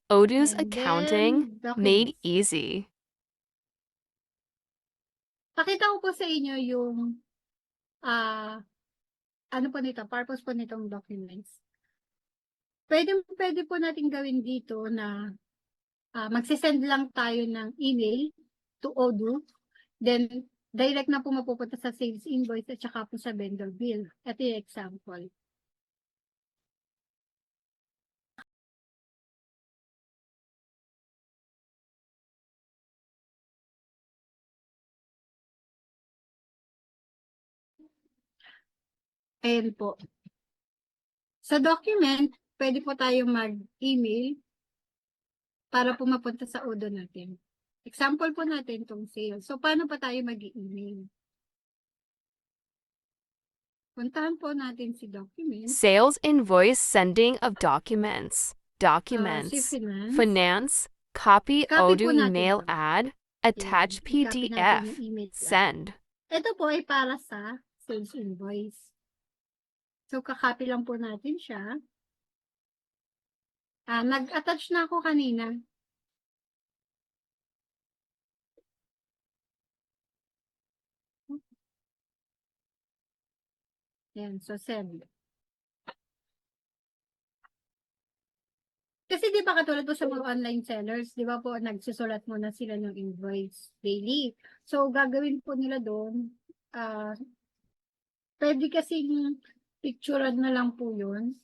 Odoo's And accounting then, made documents. easy. Pakita ko po sa inyo yung, ah, ano po nito, purpose po nitong documents. Pwede po natin gawin dito na magsisend lang tayo ng email to Odoo. Then, direct na po mapupunta sa sales invoice at saka po sa vendor bill. Ito yung example. Ayan po. Sa document, pwede po tayo mag-email para po mapunta sa Odoo natin. Example po natin itong sales. So, paano pa tayo mag-email? Puntahan po natin si documents. Sales invoice sending of documents. Si Documents. finance. Finance. Copy Copy po Odoo natin mail to. ad. Ayan. Attach I-copy natin yung PDF. email lang. Send. Ito po ay para sa sales invoice. So, kakopy lang po natin siya. Nag-attach na ako kanina. Ayan, so send. Kasi di ba katulad po sa mga online sellers, di ba po nagsusulat muna sila ng invoice daily. So, gagawin po nila doon, pwede kasing picturean na lang po yun.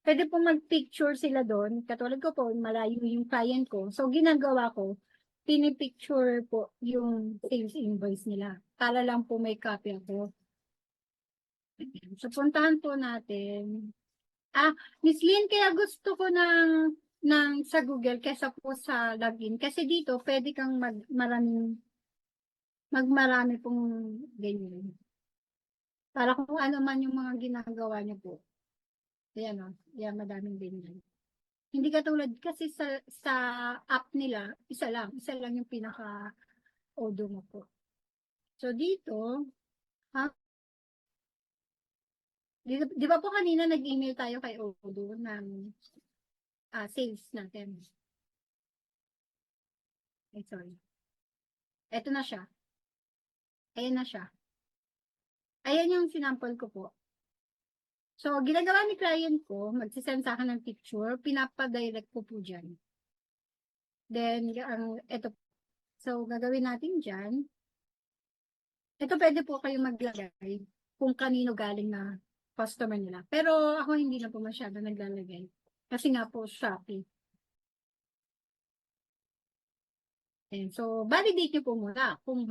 Pwede po mag-picture sila doon. Katulad ko po, malayo yung client ko. So, ginagawa ko, pinipicture po yung sales invoice nila. Para lang po may copy ako. So, puntahan po natin. Miss Lynn, kaya gusto ko ng sa Google kesa po sa login. Kasi dito, pwede kang magmarami pong ganyan. Para kung ano man yung mga ginagawa niyo po. Ayan o, yan, madaming ganyan. Hindi katulad kasi sa app nila, isa lang yung pinaka-odo mo po. So dito, ha, di ba po kanina nag-email tayo kay Odo ng sales natin? Ay, sorry. Ito na siya. Ayan na siya. Ayan yung sinample ko po. So, ginagawa ni client ko, magsisend sa akin ng picture, pinapadirect ko po dyan. Then, ito. So, gagawin natin dyan. Ito pwede po kayo maglagay kung kanino galing na customer nila. Pero ako hindi na po masyado naglalagay. Kasi nga po, Shopee. And so, validate nyo po muna kung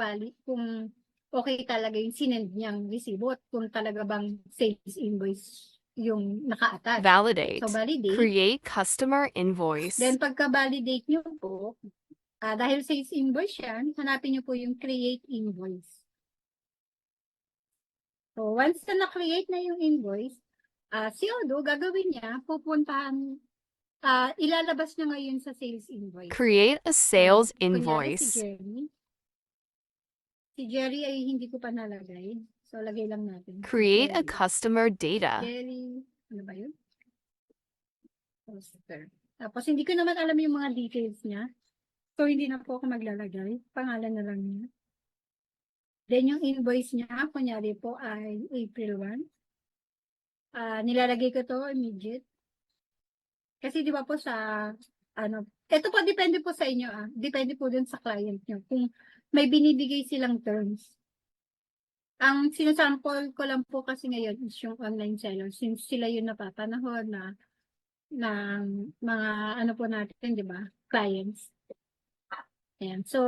okay talaga yung sinend niyang resibo at kung talaga bang sales invoice yung naka-attach. So, Validate. validate. Create customer invoice. Then, pagka-validate nyo po, dahil sales invoice yan, hanapin nyo po yung create invoice. So, once na na-create na yung invoice, si Odo, gagawin niya, pupuntahan, ilalabas niya ngayon sa sales invoice. Create a sales So, kunyari si invoice. Jerry. Si Jerry ay hindi ko pa nalagay. So, lagay lang natin. Create Si a customer data. Jerry, ano ba yun? Poster. Tapos, hindi ko naman alam yung mga details niya. So, hindi na po ako maglalagay. Pangalan na lang niya. Then, yung invoice niya, kunyari po ay April 1. Nilalagay ko to immediate. Kasi di ba po ito po depende po sa inyo Depende po dun sa client nyo. Kung may binibigay silang terms. Ang sinasample ko lang po kasi ngayon is yung online seller since sila yung napapanahon ng mga ano po natin, di ba? Clients. Ayan. So,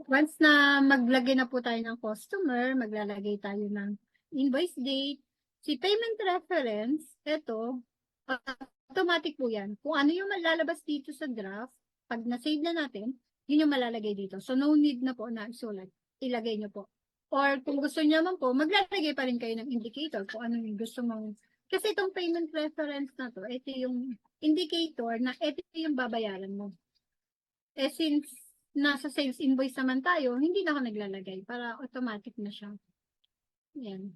once na maglagay na po tayo ng customer, maglalagay tayo ng invoice date, si payment reference, ito, automatic po yan. Kung ano yung malalabas dito sa draft, pag na-save na natin, yun yung malalagay dito. So, no need na po na isulat. Ilagay nyo po. Or kung gusto nyo naman po, maglalagay pa rin kayo ng indicator kung ano yung gusto mong. Kasi itong payment reference na to, ito yung indicator na ito yung babayaran mo. Since nasa sales invoice naman tayo, hindi na ako naglalagay para automatic na siya. Yan.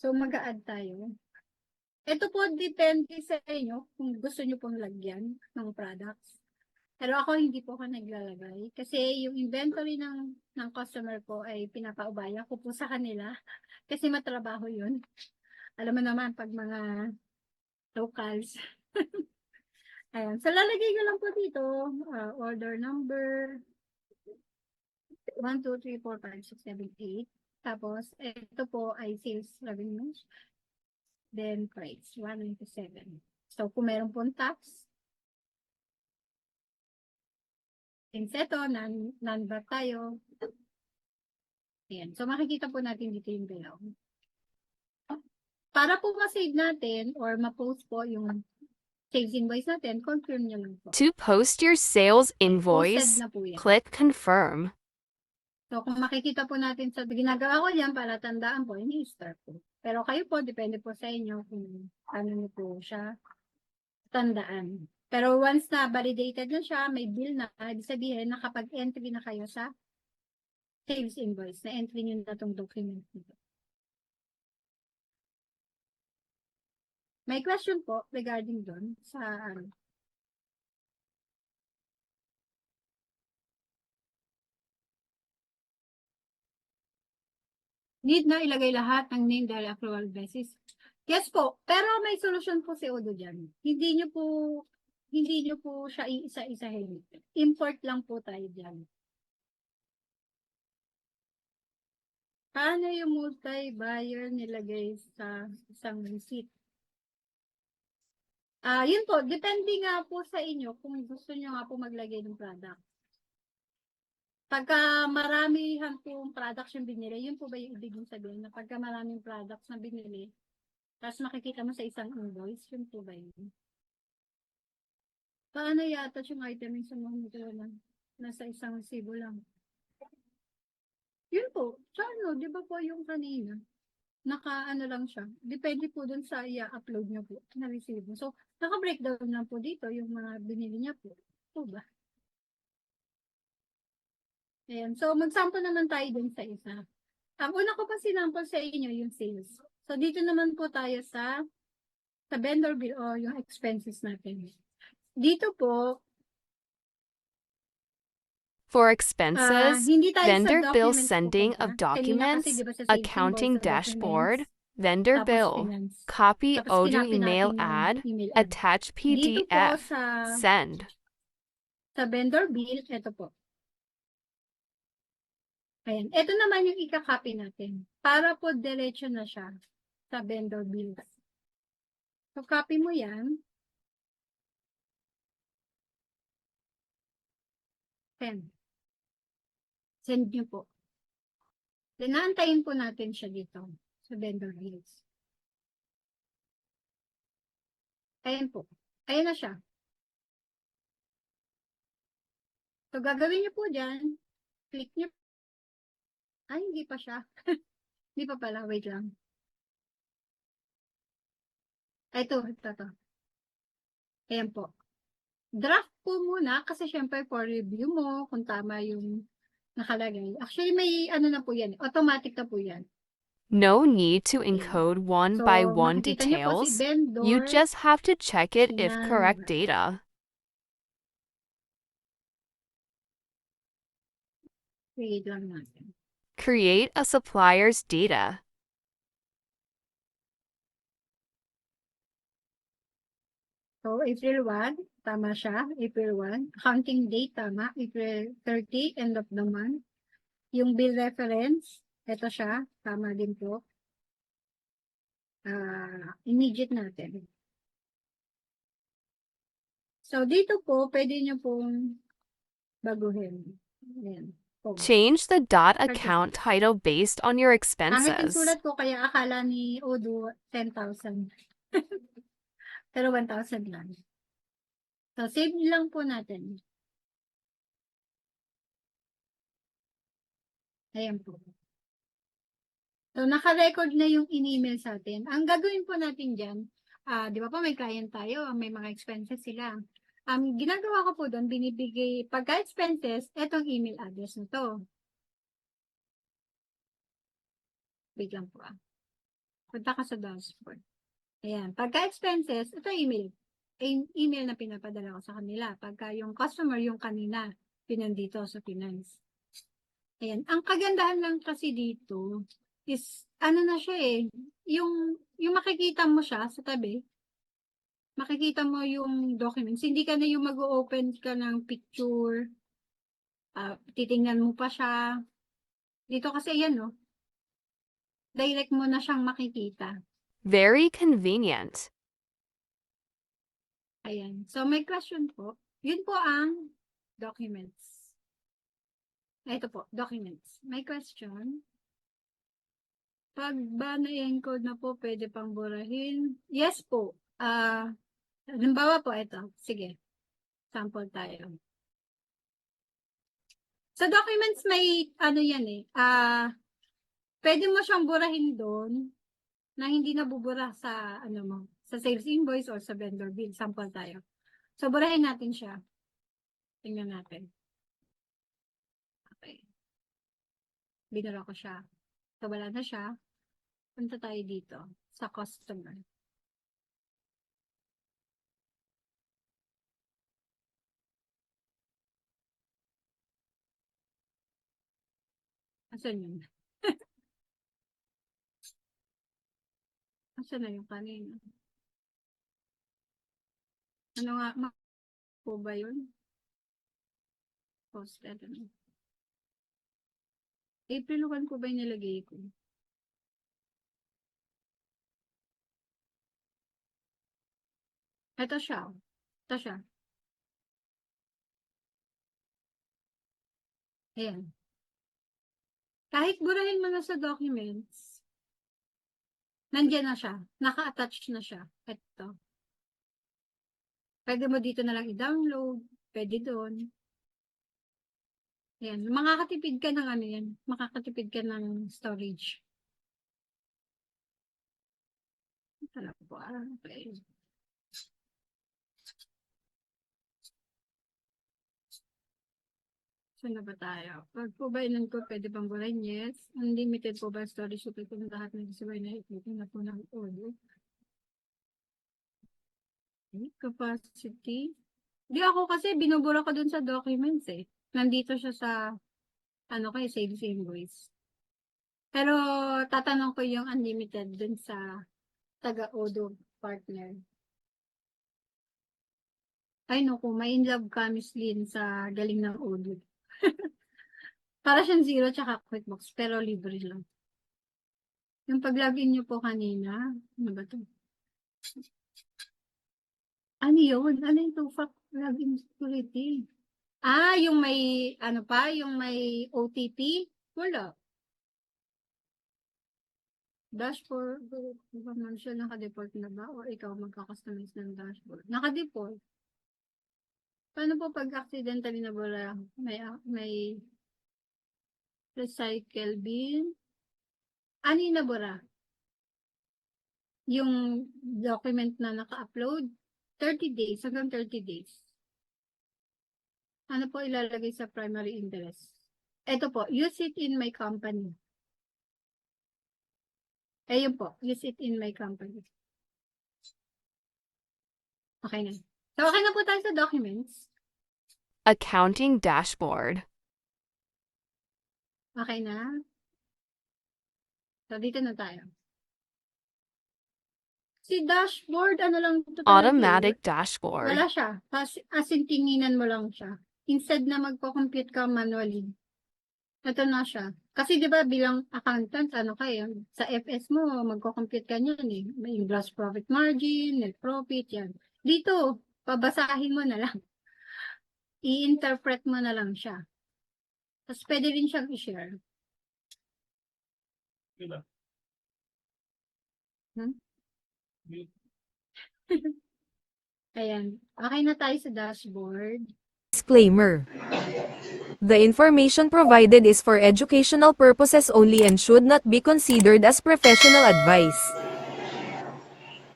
So, mag-a-add tayo. Ito po depende sa inyo kung gusto nyo pong lagyan ng products. Pero ako hindi po ako naglalagay kasi yung inventory ng customer ko ay pinapaubaya ko po sa kanila kasi matrabaho yun. Alam mo naman pag mga locals. Ayan. So lalagay ko lang po dito order number 1, 2, 3, 4, 5, 6, 7, 8. Tapos ito po ay sales revenue. Then price 197. So kung meron pong tax, since ito, non-VAT tayo. Ayan. So, makikita po natin dito yung below. Para po ma-save natin or ma-post po yung sales invoice natin, confirm nyo lang po. To post your sales Posted invoice, na po yan. click confirm. So, kung makikita po natin sa ginagawa ko yan para tandaan po, ini-start po. Pero kayo po, depende po sa inyo kung ano nyo po siya tandaan. Pero once na validated na siya, may bill na, ibig sabihin nakapag-entry na kayo sa sales invoice, na entry nyo na itong document nito. May question po regarding doon sa ano. Need na ilagay lahat ng name dahil accrual basis. Yes po, pero may solusyon po si Odo dyan. Hindi nyo po siya iisa-isahin. Import lang po tayo dyan. Paano yung multi-buyer nilagay sa isang receipt? Yun po, depende nga po sa inyo kung gusto nyo nga po maglagay ng product. Pagka maramihan pong products yung binili, yun po ba yung ibig sabihin na pagka maraming products na binili, tapos makikita mo sa isang invoice, yun po ba yun? Paano yata yung item yung sumusunod lang? Nasa isang resibo lang. Yun po, ano, di ba po yung kanina? Naka-ano lang siya. Depende po dun sa i-upload niya po na resibo. So, naka-breakdown lang po dito yung mga binili niya po. Po ba? Ayan. So, mag-sample naman tayo dun sa isa. Ang una ko pa sinample sa inyo yung sales. So, dito naman po tayo sa vendor bill o yung expenses natin. Dito po, For expenses, hindi tayo sa vendor bill documents sending pupunta. of Kanina kasi documents, di ba sa sales accounting invoice sa dashboard, documents, vendor tapos bill, finance. copy Tapos Odoo kinopy email natin yung ad, email ad. attach Dito po PDF, send. sa vendor bill, ito po. Ayan. Ito naman yung ika-copy natin. Para po diretso na siya sa vendor bills. So, copy mo yan. Send. Send nyo po. Then, naantayin po natin siya dito sa vendor bills. Ayan po. Ayan na siya. So, gagawin nyo po dyan. Click nyo. Ay, hindi pa siya. Hindi pa pala. Wait lang. Ito. Ayan po. Draft po muna kasi syempre for review mo kung tama yung nakalagay. Actually, may ano na po yan. Automatic na po yan. No need to encode one So, by one makikita nyo po si details. vendor. You just have to check it if Sinan. correct data. Create lang natin. Create a supplier's data. So, April 1, tama siya. April 1. Accounting date, tama. April 30, end of the month. Yung bill reference, ito siya. Tama din po. Immediate natin. So, dito po, pwede nyo pong baguhin. Ayan. Change the dot account title based on your Angit yung expenses. sulat ko, kaya akala ni Odo 10,000. Pero 1,000 lang. So, save lang po natin. Ayan po. So, naka-record na yung in-email sa atin. Ang gagawin po natin dyan, di ba po may client tayo, may mga expenses sila. Ang ginagawa ko po doon, binibigay, pagka expenses, etong email address na to. Wait lang po. Punta ka sa dashboard. Ayan. Pagka expenses, ito email. Email na pinapadala ko sa kanila. Pagka yung customer, yung kanina, pinandito sa finance. Ayan. Ang kagandahan lang kasi dito is, ano na siya eh, yung makikita mo siya sa tabi, makikita mo yung documents. Hindi ka na yung mag-open ka ng picture, titingnan mo pa siya. Dito kasi yan, no? Direct mo na siyang makikita. Very convenient. Ayan. So, may question po. Yun po ang documents. Ito po, documents. May question. Pag ba na-encode na po, pwede pang burahin? Yes po. Halimbawa po, ito. Sige. Sample tayo. Sa documents, may ano yan eh. Pwede mo siyang burahin doon na hindi nabubura sa ano mo, sa sales invoice or sa vendor bill. Sample tayo. So, burahin natin siya. Tingnan natin. Okay. Binura ko siya. So, wala na siya. Punta tayo dito sa customer. Asan yun? Asan na yung kanina? Ano nga, po ba yun? Posted. Ano? April 1 ko ba yung nilagay ko? Ito siya. Ito siya. Ayan. Kahit burahin mo na sa documents, nandiyan na siya. Naka-attach na siya. Ito. Pwede mo dito na lang i-download. Pwede doon. Ayan. Makakatipid ka ng ano yan. Makakatipid ka ng storage. Ito po. Okay. Saan na ba tayo? Pag po ba ilan ko, pwede bang burahin? Yes. Unlimited po ba storage? So, kung lahat ng sabay na ito na po ng audio. Okay. Capacity. Di ako kasi binubura ko dun sa documents eh. Nandito siya sa ano kay sales invoice. Pero tatanong ko yung unlimited dun sa taga-Odo partner. Ay no, kung may in love ka, Miss Lynn, sa galing ng Odo. Para siyang zero tsaka QuickBooks, pero libre lang. Yung pag-login nyo po kanina, ano ba to? Ano yun? Ano yung two-factor login security? Yung may, ano pa, yung may OTP? Wala. Dashboard, ba man siya naka-default na ba? O ikaw magka-customize ng dashboard? Naka-default. Paano po pag accidentally nabura? May recycle bin? Ano yung nabura? Yung document na naka-upload? 30 days, hanggang 30 days. Ano po ilalagay sa primary interest? Ito po, use it in my company. Ayun po, use it in my company. Okay na. So, okay na po tayo sa documents. Accounting dashboard. Okay na. So, dito na tayo. Si dashboard, ano lang ito talaga. Automatic dashboard. Wala siya. As in, tinginan mo lang siya. Instead na magpo-compute ka manually. Ito na siya. Kasi di ba bilang accountant, ano kayo, sa FS mo, magko-compute ka niyan eh. May gross profit margin, net profit, yan. Dito, pabasahin mo na lang. I-interpret mo na lang siya. Tapos pwede rin siyang i-share. Diba? Ayan. Okay na tayo sa dashboard. Disclaimer. The information provided is for educational purposes only and should not be considered as professional advice.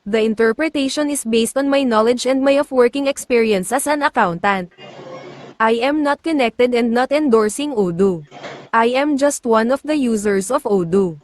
The interpretation is based on my knowledge and my of working experience as an accountant. I am not connected and not endorsing Odoo. I am just one of the users of Odoo.